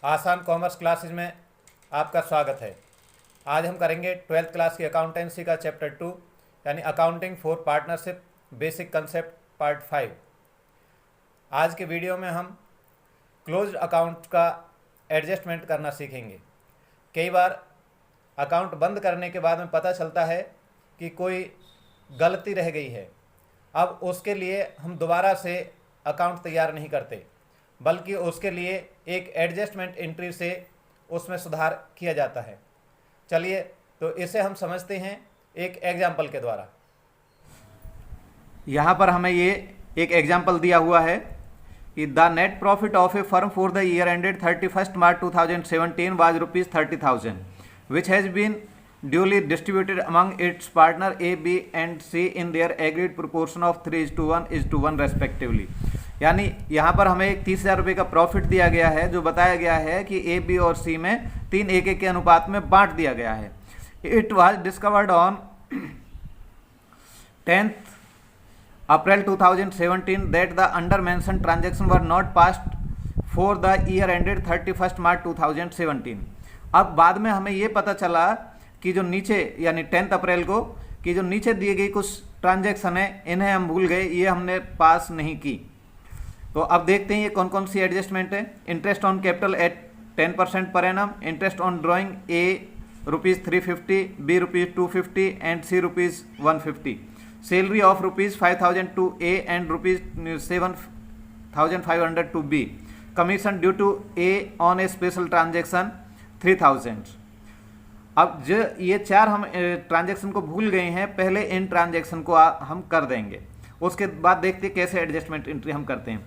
आसान commerce classes में आपका स्वागत है। आज हम करेंगे 12th क्लास की अकाउंटेंसी का चैप्टर 2 यानी accounting for partnership basic concept part 5। आज के वीडियो में हम क्लोज्ड अकाउंट का एडजस्टमेंट करना सीखेंगे। कई बार अकाउंट बंद करने के बाद में पता चलता है कि कोई गलती रह गई है। अब उसके लिए हम दोबारा से अकाउंट तैयार नहीं करते, बल्कि उसके लिए एक एडजस्टमेंट एंट्री से उसमें सुधार किया जाता है। चलिए तो इसे हम समझते हैं एक एग्जाम्पल के द्वारा। यहाँ पर हमें ये एक एग्जाम्पल दिया हुआ है कि the net profit of a firm for the year ended 31 March 2017 was ₹30,000 which has been duly distributed among its partner A, B and C in their agreed proportion of 3:1 respectively। यानी यहाँ पर हमें एक 30,000 रुपये का प्रॉफिट दिया गया है, जो बताया गया है कि ए, बी और सी में 3:1 के अनुपात में बांट दिया गया है। It was discovered on 10th April 2017 that the under mentioned transaction were not passed for the year ended 31 March 2017। अब बाद में हमें ये पता चला कि जो नीचे यानी 10 अप्रैल को कि जो नीचे दी गई कुछ ट्रांजैक्शन है, इन्हें हम भूल गए, ये हमने पास नहीं की। तो अब देखते हैं ये कौन कौन सी एडजस्टमेंट है। Interest on capital at 10% per annum, interest on drawing A ₹350, B ₹250 and C ₹150। Salary of ₹5,000 to A and ₹7,500 to B. Commission due to A on a special transaction 3,000। अब जो ये चार हम ट्रांजैक्शन को भूल गए हैं, पहले इन ट्रांजैक्शन को हम कर देंगे, उसके बाद देखते हैं कैसे एडजस्टमेंट एंट्री हम करते हैं।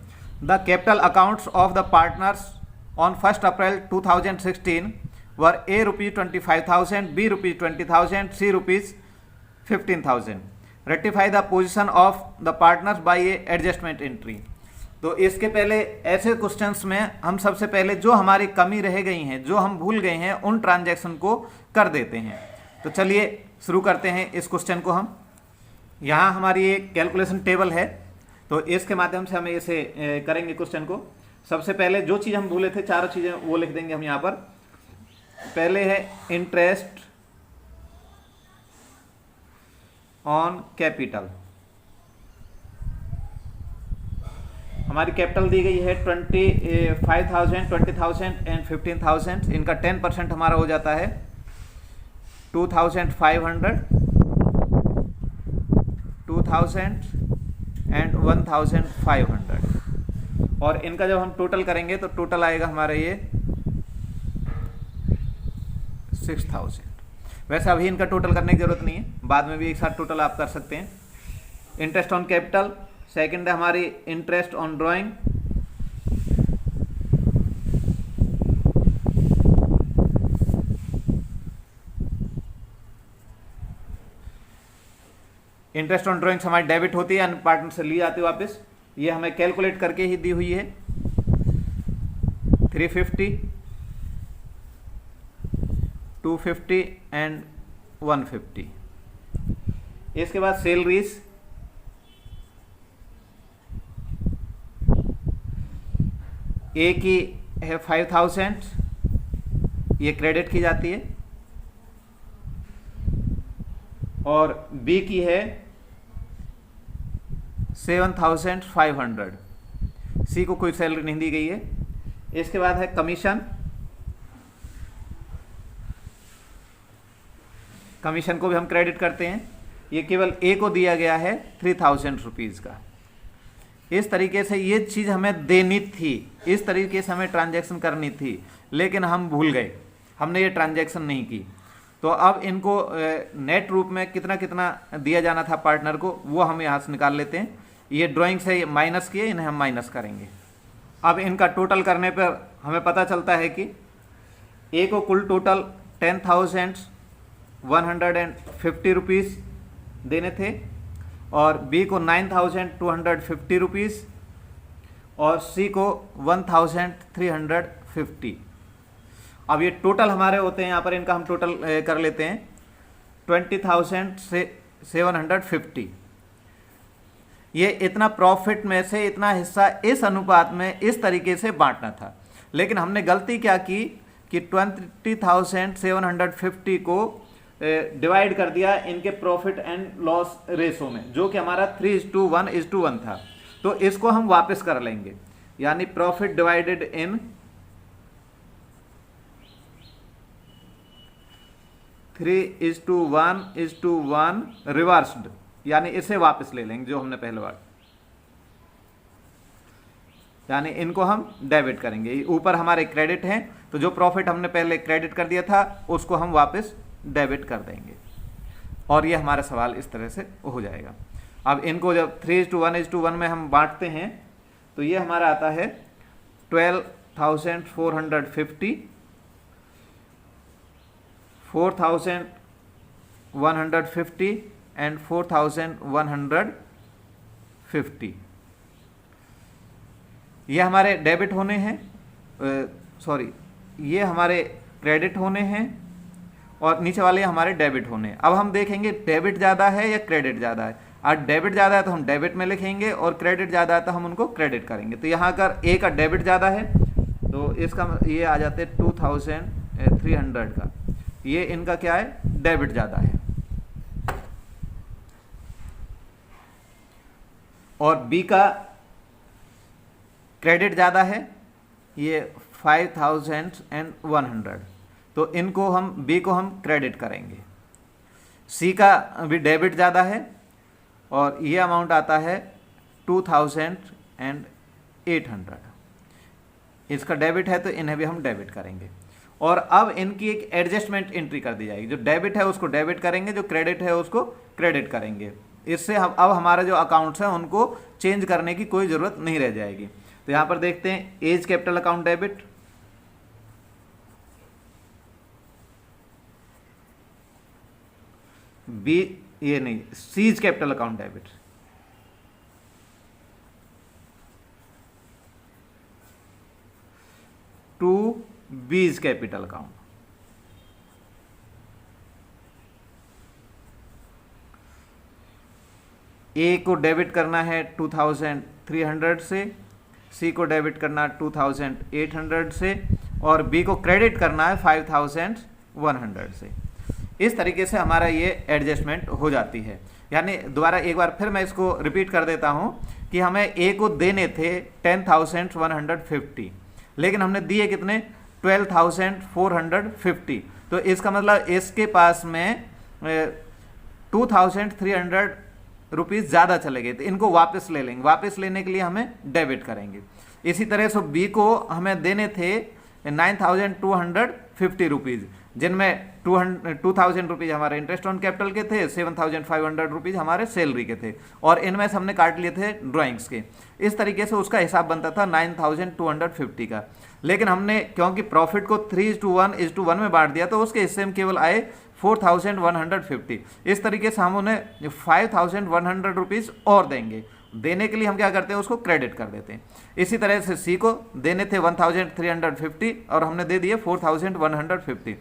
The capital accounts of the partners on 1 April 2016 were A ₹25,000, B ₹20,000, C ₹15,000। Rectify the position of the partners by a adjustment entry. तो इसके पहले ऐसे क्वेश्चंस में हम सबसे पहले जो हमारी कमी रह गई हैं, जो हम भूल गए हैं, उन ट्रांजैक्शन को कर देते हैं। तो चलिए शुरू करते हैं इस क्वेश्चन को हम। यहाँ हमारी एक कैलकुलेशन टेबल है, तो इसके माध्यम से हमें इसे करेंगे क्वेश्चन को। सबसे पहले जो चीज़ हम भूले थे, चारों चीज़ें वो लिख देंगे हम यहाँ पर। पहले है इंटरेस्ट ऑन कैपिटल। हमारी कैपिटल दी गई है 25,000, 20,000 एंड 15,000। इनका 10% हमारा हो जाता है 2,500, 2,000 एंड 1,500। और इनका जब हम टोटल करेंगे तो टोटल आएगा हमारा ये 6,000। वैसे अभी इनका टोटल करने की जरूरत नहीं है, बाद में भी एक साथ टोटल आप कर सकते हैं। Interest on capital. सेकंड है हमारी interest on drawing. Interest on drawings हमारी डेबिट होती है, अन्य पार्टनर से ली जाती है वापस। ये हमें कैलकुलेट करके ही दी हुई है 350, 250 एंड 150। इसके बाद सैलरीज। ए की है 5,000, ये क्रेडिट की जाती है, और बी की है 7,500। सी को कोई सैलरी नहीं दी गई है। इसके बाद है कमीशन। कमीशन को भी हम क्रेडिट करते हैं, ये केवल ए को दिया गया है 3,000 रुपीज़ का। इस तरीके से ये चीज़ हमें देनी थी, इस तरीके से हमें ट्रांजैक्शन करनी थी, लेकिन हम भूल गए, हमने ये ट्रांजैक्शन नहीं की। तो अब इनको नेट रूप में कितना कितना दिया जाना था पार्टनर को, वो हम यहाँ से निकाल लेते हैं। ये ड्राइंग से माइनस किए, इन्हें हम माइनस करेंगे। अब इनका टोटल करने पर हमें पता चलता है कि ए को कुल टोटल 10,150 रुपीज़ देने थे, और बी को 9,250 रुपीज़, और सी को 1,350। अब ये टोटल हमारे होते हैं, यहाँ पर इनका हम टोटल कर लेते हैं 20,750। ये इतना प्रॉफिट में से इतना हिस्सा इस अनुपात में इस तरीके से बांटना था। लेकिन हमने गलती क्या की कि 20,750 को डिवाइड कर दिया इनके प्रॉफिट एंड लॉस रेशो में, जो कि हमारा 3:1 था। तो इसको हम वापस कर लेंगे, यानी प्रॉफिट डिवाइडेड इन 3:1 रिवर्स्ड, यानी इसे वापस ले लेंगे जो हमने पहले बार, यानी इनको हम डेबिट करेंगे। ऊपर हमारे क्रेडिट हैं, तो जो प्रॉफिट हमने पहले क्रेडिट कर दिया था उसको हम वापस डेबिट कर देंगे, और ये हमारा सवाल इस तरह से हो जाएगा। अब इनको जब 3:1 में हम बांटते हैं तो ये हमारा आता है 12,450, 4,150 एंड 4,150। ये हमारे डेबिट होने हैं, सॉरी ये हमारे क्रेडिट होने हैं, और नीचे वाले हमारे डेबिट होने हैं। अब हम देखेंगे डेबिट ज़्यादा है या क्रेडिट ज़्यादा है। और डेबिट ज़्यादा है तो हम डेबिट में लिखेंगे, और क्रेडिट ज़्यादा है तो हम उनको क्रेडिट करेंगे। तो यहाँ अगर ए का डेबिट ज़्यादा है तो इसका ये आ जाते 2,300 का, ये इनका क्या है, डेबिट ज़्यादा है। और बी का क्रेडिट ज़्यादा है, ये 5,100, तो इनको हम बी को हम क्रेडिट करेंगे। सी का भी डेबिट ज़्यादा है, और ये अमाउंट आता है 2,800, इसका डेबिट है तो इन्हें भी हम डेबिट करेंगे। और अब इनकी एक एडजस्टमेंट एंट्री कर दी जाएगी, जो डेबिट है उसको डेबिट करेंगे, जो क्रेडिट है उसको क्रेडिट करेंगे। इससे हम अब हमारे जो अकाउंट्स हैं उनको चेंज करने की कोई ज़रूरत नहीं रह जाएगी। तो यहाँ पर देखते हैं A's capital account debit, B ये नहीं, C's capital account debit, to B's capital account, A को डेबिट करना है 2,300 से, सी को डेबिट करना 2,800 से, और बी को क्रेडिट करना है 5,100 से। इस तरीके से हमारा ये एडजस्टमेंट हो जाती है। यानी दोबारा एक बार फिर मैं इसको रिपीट कर देता हूँ कि हमें ए को देने थे 10,150, लेकिन हमने दिए कितने, 12,450। तो इसका मतलब इसके पास में 2,300 रुपीज़ ज़्यादा चले गए, तो इनको वापस ले लेंगे। वापस लेने के लिए हमें डेबिट करेंगे। इसी तरह से बी को हमें देने थे 9,250 रुपीज़, जिनमें 2,000 रुपीज़ हमारे इंटरेस्ट ऑन कैपिटल के थे, 7,500 रुपीज़ हमारे सैलरी के थे, और इनमें से हमने काट लिए थे ड्राइंग्स के। इस तरीके से उसका हिसाब बनता था 9,250 का। लेकिन हमने क्योंकि प्रॉफिट को 3:1 में बांट दिया, तो उसके हिस्से में केवल आए 4,150। इस तरीके से हम उन्हें 5,100 रुपीज़ और देंगे। देने के लिए हम क्या करते हैं, उसको क्रेडिट कर देते हैं। इसी तरह से सी को देने थे 1,350 और हमने दे दिए 4,150।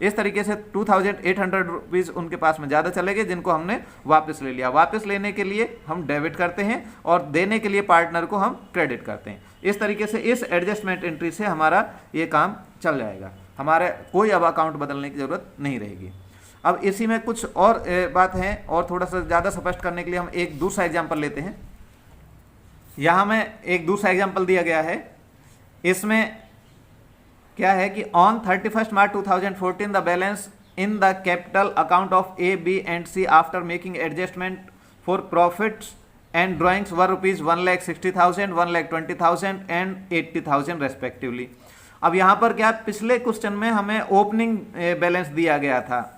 इस तरीके से 2,800 रुपीज़ उनके पास में ज़्यादा चले गए, जिनको हमने वापस ले लिया। वापस लेने के लिए हम डेबिट करते हैं और देने के लिए पार्टनर को हम क्रेडिट करते हैं। इस तरीके से इस एडजस्टमेंट एंट्री से हमारा ये काम चल जाएगा। हमारे कोई अब अकाउंट बदलने की ज़रूरत नहीं रहेगी। अब इसी में कुछ और बात है, और थोड़ा सा ज़्यादा स्पष्ट करने के लिए हम एक दूसरा एग्जाम्पल लेते हैं। यहाँ में एक दूसरा एग्जाम्पल दिया गया है। इसमें क्या है कि on 31 March 2014 the balance in the capital account of A, B and C after making adjustment for profits and drawings were rupees 1,60,000, 1,20,000 and 80,000 respectively. अब यहाँ पर क्या, पिछले क्वेश्चन में हमें ओपनिंग बैलेंस दिया गया था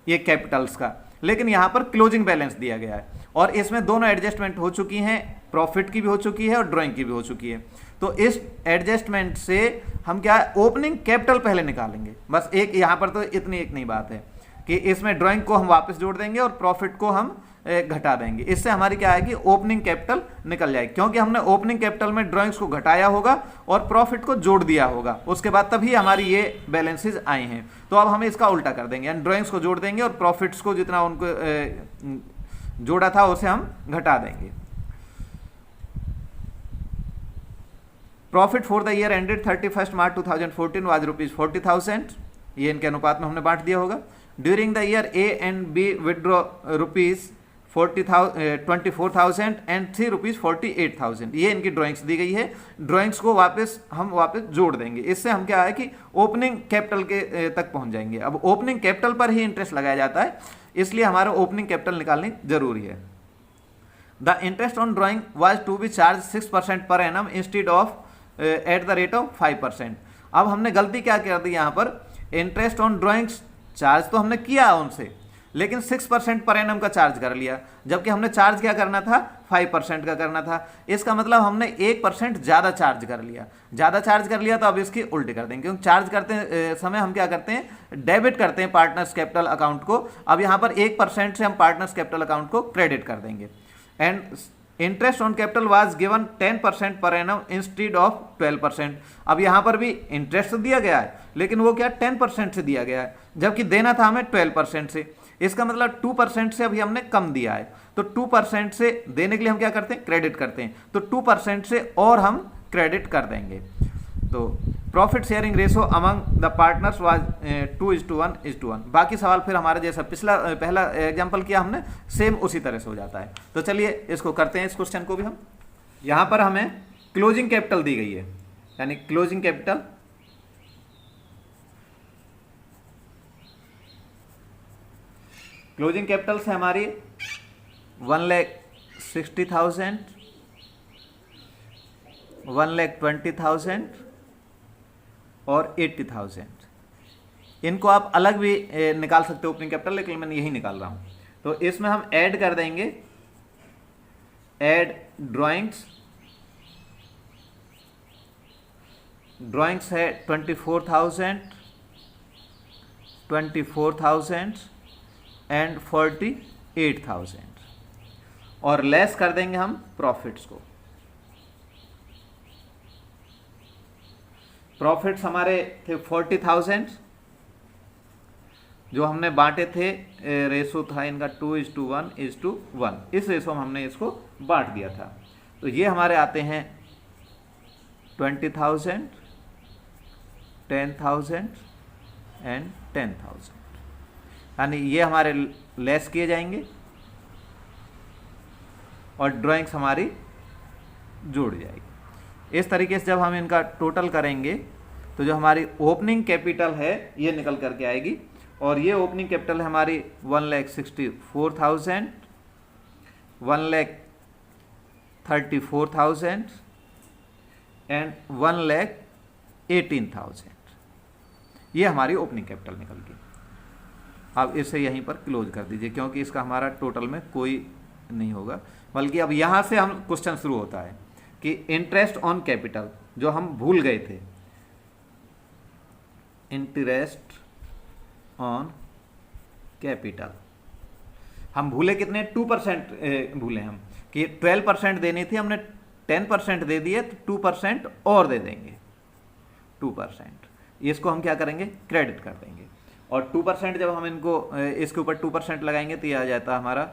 ये कैपिटल्स का, लेकिन यहाँ पर क्लोजिंग बैलेंस दिया गया है, और इसमें दोनों एडजस्टमेंट हो चुकी हैं, प्रॉफिट की भी हो चुकी है और ड्राइंग की भी हो चुकी है। तो इस एडजस्टमेंट से हम क्या, ओपनिंग कैपिटल पहले निकालेंगे। बस एक यहाँ पर तो इतनी एक नई बात है कि इसमें ड्राइंग को हम वापस जोड़ देंगे और प्रॉफिट को हम घटा देंगे। इससे हमारी क्या है कि ओपनिंग कैपिटल निकल जाएगी, क्योंकि हमने ओपनिंग कैपिटल में ड्राइंग्स को घटाया होगा और प्रॉफिट को जोड़ दिया होगा, उसके बाद तभी हमारी ये बैलेंसेज आए हैं। तो अब हम इसका उल्टा कर देंगे, यानी ड्राइंग्स को जोड़ देंगे और प्रॉफिट्स को जितना उनको जोड़ा था उसे हम घटा देंगे। Profit for the year ended 31 March 2014 was ₹40,000, ये इनके अनुपात में हमने बांट दिया होगा। During the year A and B withdraw ₹24,000 and ₹48,000, ये इनकी ड्राइंग्स दी गई है। ड्राइंग्स को हम वापस जोड़ देंगे। इससे हम क्या है कि ओपनिंग कैपिटल के तक पहुंच जाएंगे। अब ओपनिंग कैपिटल पर ही इंटरेस्ट लगाया जाता है, इसलिए हमारा ओपनिंग कैपिटल निकालनी जरूरी है। The interest on drawing was to be charge 6% per annum instead of at the rate of 5%। अब हमने गलती क्या कर दी यहाँ पर, इंटरेस्ट ऑन ड्राइंग्स चार्ज तो हमने किया उनसे, लेकिन 6% पर एनम का चार्ज कर लिया, जबकि हमने चार्ज क्या करना था, 5% का करना था। इसका मतलब हमने 1% ज़्यादा चार्ज कर लिया। ज़्यादा चार्ज कर लिया तो अब इसकी उल्टी कर देंगे, क्योंकि चार्ज करते समय हम क्या करते हैं, डेबिट करते हैं पार्टनर्स कैपिटल अकाउंट को। अब यहाँ पर 1% से हम पार्टनर्स कैपिटल अकाउंट को क्रेडिट कर देंगे। And interest on capital was given 10% per annum instead of 12%। अब यहाँ पर भी इंटरेस्ट दिया गया है, लेकिन वो क्या 10% से दिया गया है, जबकि देना था हमें 12% से। इसका मतलब 2% से अभी हमने कम दिया है, तो 2% से देने के लिए हम क्या करते हैं, क्रेडिट करते हैं। तो 2% से और हम क्रेडिट कर देंगे। तो profit sharing ratio among the partners was 2:1:1। बाकी सवाल फिर हमारा जैसा पहला एग्जांपल किया हमने, सेम उसी तरह से हो जाता है। तो चलिए इसको करते हैं, इस क्वेश्चन को भी हम। यहाँ पर हमें क्लोजिंग कैपिटल दी गई है, यानी क्लोजिंग कैपिटल से हमारी 1,60,000, 1,20,000 और 80,000। इनको आप अलग भी निकाल सकते हो ओपनिंग कैपिटल, लेकिन मैं यही निकाल रहा हूं। तो इसमें हम ऐड कर देंगे, ऐड ड्राइंग्स है 24,000 एंड 48,000, और लेस कर देंगे हम प्रॉफिट्स को। प्रॉफिट्स हमारे थे 40,000, जो हमने बांटे थे, रेशो था इनका 2:1:1। इस रेशो में हमने इसको बांट दिया था। तो ये हमारे आते हैं 20,000, 10,000 एंड 10,000, यानी ये हमारे लेस किए जाएंगे और ड्राइंग्स हमारी जुड़ जाएगी। इस तरीके से जब हम इनका टोटल करेंगे तो जो हमारी ओपनिंग कैपिटल है ये निकल करके आएगी, और ये ओपनिंग कैपिटल है हमारी 1,64,000, 1,34,000 एंड 1,18,000। ये हमारी ओपनिंग कैपिटल निकल गई। अब इसे यहीं पर क्लोज कर दीजिए, क्योंकि इसका हमारा टोटल में कोई नहीं होगा, बल्कि अब यहाँ से हम क्वेश्चन शुरू होता है कि इंटरेस्ट ऑन कैपिटल, जो हम भूल गए थे, इंटरेस्ट ऑन कैपिटल हम भूले कितने, 2% भूले हम, कि 12% देनी थी, हमने 10% दे दिए, तो 2% और दे देंगे, 2%। इसको हम क्या करेंगे, क्रेडिट कर देंगे। और 2% जब हम इनको इसके ऊपर 2% लगाएंगे तो ये आ जाता है हमारा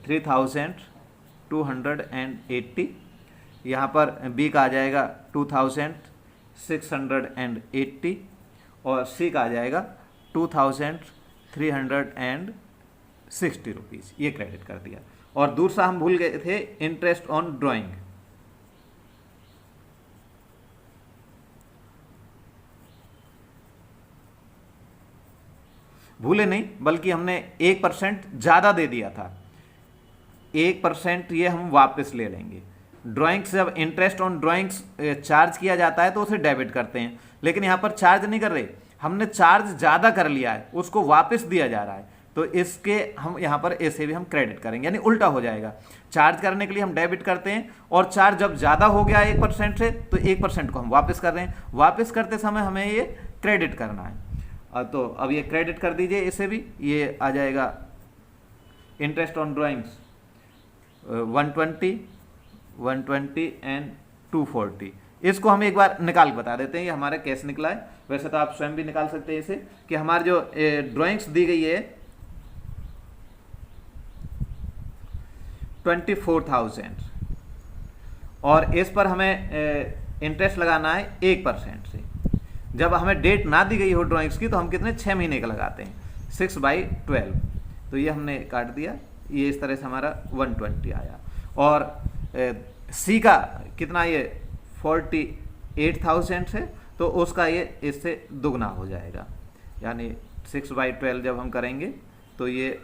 3,280। यहाँ पर बी का आ जाएगा 2,680 और सी का आ जाएगा 2,360 रुपीज़। ये क्रेडिट कर दिया। और दूसरा हम भूल गए थे, इंटरेस्ट ऑन ड्राइंग। भूले नहीं, बल्कि हमने 1% ज़्यादा दे दिया था, 1% ये हम वापस ले लेंगे। ड्राइंग्स, जब इंटरेस्ट ऑन ड्राइंग्स चार्ज किया जाता है तो उसे डेबिट करते हैं, लेकिन यहाँ पर चार्ज नहीं कर रहे, हमने चार्ज ज़्यादा कर लिया है, उसको वापस दिया जा रहा है, तो इसके हम यहाँ पर ऐसे भी हम क्रेडिट करेंगे, यानी उल्टा हो जाएगा। चार्ज करने के लिए हम डेबिट करते हैं, और चार्ज जब ज़्यादा हो गया 1% से, तो 1% को हम वापस कर रहे हैं। वापस करते समय हमें ये क्रेडिट करना है। तो अब ये क्रेडिट कर दीजिए, इसे भी, ये आ जाएगा इंटरेस्ट ऑन ड्राइंग्स 120 एंड 240। इसको हम एक बार निकाल बता देते हैं ये हमारा कैसे निकला है। वैसे तो आप स्वयं भी निकाल सकते हैं इसे, कि हमारी जो ड्राइंग्स दी गई है 24,000 और इस पर हमें इंटरेस्ट लगाना है 1% से। जब हमें डेट ना दी गई हो ड्राइंग्स की तो हम कितने 6 महीने का लगाते हैं, 6/12। तो ये हमने काट दिया, ये इस तरह से हमारा 120 आया। और सी का कितना, ये 48,000 है, तो उसका ये इससे दुगना हो जाएगा, यानी 6/12 जब हम करेंगे तो ये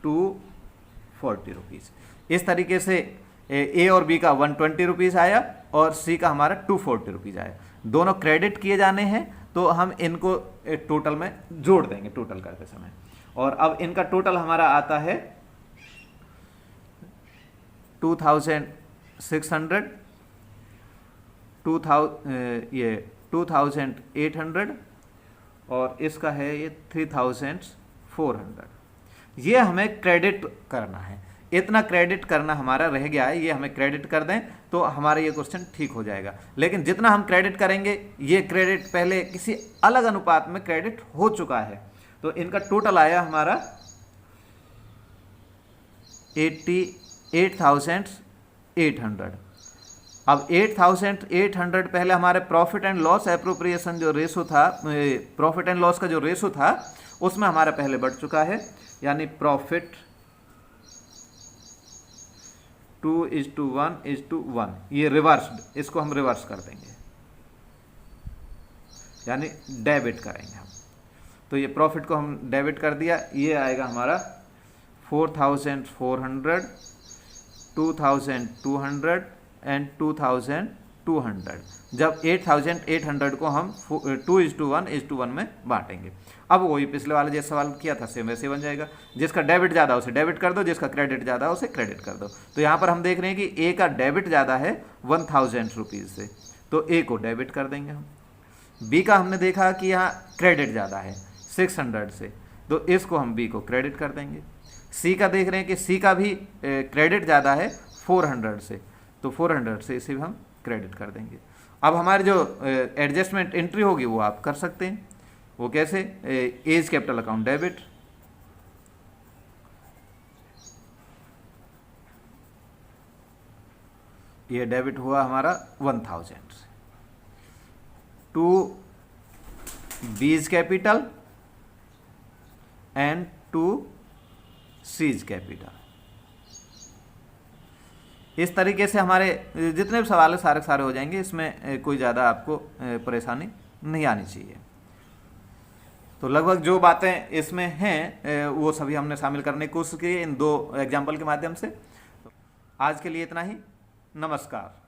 240 रुपीज़। इस तरीके से ए और बी का 120 रुपीज़ आया और सी का हमारा 240 रुपीज़ आया। दोनों क्रेडिट किए जाने हैं तो हम इनको टोटल में जोड़ देंगे टोटल करते समय। और अब इनका टोटल हमारा आता है 2,600, 2,800 और इसका है ये 3,400। ये हमें क्रेडिट करना है, इतना क्रेडिट करना हमारा रह गया है, ये हमें क्रेडिट कर दें तो हमारा ये क्वेश्चन ठीक हो जाएगा। लेकिन जितना हम क्रेडिट करेंगे, ये क्रेडिट पहले किसी अलग अनुपात में क्रेडिट हो चुका है, तो इनका टोटल आया हमारा 88,800। अब 8,800 पहले हमारे प्रॉफिट एंड लॉस एप्रोप्रिएशन जो रेशो था, प्रॉफिट एंड लॉस का जो रेशो था उसमें हमारा पहले बढ़ चुका है, यानी प्रॉफिट 2:1:1, ये रिवर्स्ड, इसको हम रिवर्स कर देंगे, यानी डेबिट करेंगे हम। तो ये प्रॉफिट को हम डेबिट कर दिया, ये आएगा हमारा 4,400, 2,200 एंड 2,200। जब 8,800 को हम 2:1:1 में बांटेंगे। अब वही पिछले वाले जैसे सवाल किया था सेम वैसे बन जाएगा, जिसका डेबिट ज़्यादा उसे डेबिट कर दो, जिसका क्रेडिट ज़्यादा उसे क्रेडिट कर दो। तो यहाँ पर हम देख रहे हैं कि ए का डेबिट ज़्यादा है 1,000 रुपीज़ से, तो ए को डेबिट कर देंगे हम। बी का हमने देखा कि यहाँ क्रेडिट ज़्यादा है 600 से, तो इसको हम बी को क्रेडिट कर देंगे। सी का देख रहे हैं कि सी का भी क्रेडिट ज़्यादा है 400 से, तो 400 से इसे भी हम क्रेडिट कर देंगे। अब हमारी जो एडजस्टमेंट एंट्री होगी वो आप कर सकते हैं। वो कैसे, एज कैपिटल अकाउंट डेबिट, ये डेबिट हुआ हमारा 1,000 से, to B's capital and to C's capital. इस तरीके से हमारे जितने भी सवाल है सारे सारे हो जाएंगे, इसमें कोई ज़्यादा आपको परेशानी नहीं आनी चाहिए। तो लगभग जो बातें इसमें हैं वो सभी हमने शामिल करने की कोशिश की इन 2 एग्जाम्पल के माध्यम से। आज के लिए इतना ही, नमस्कार।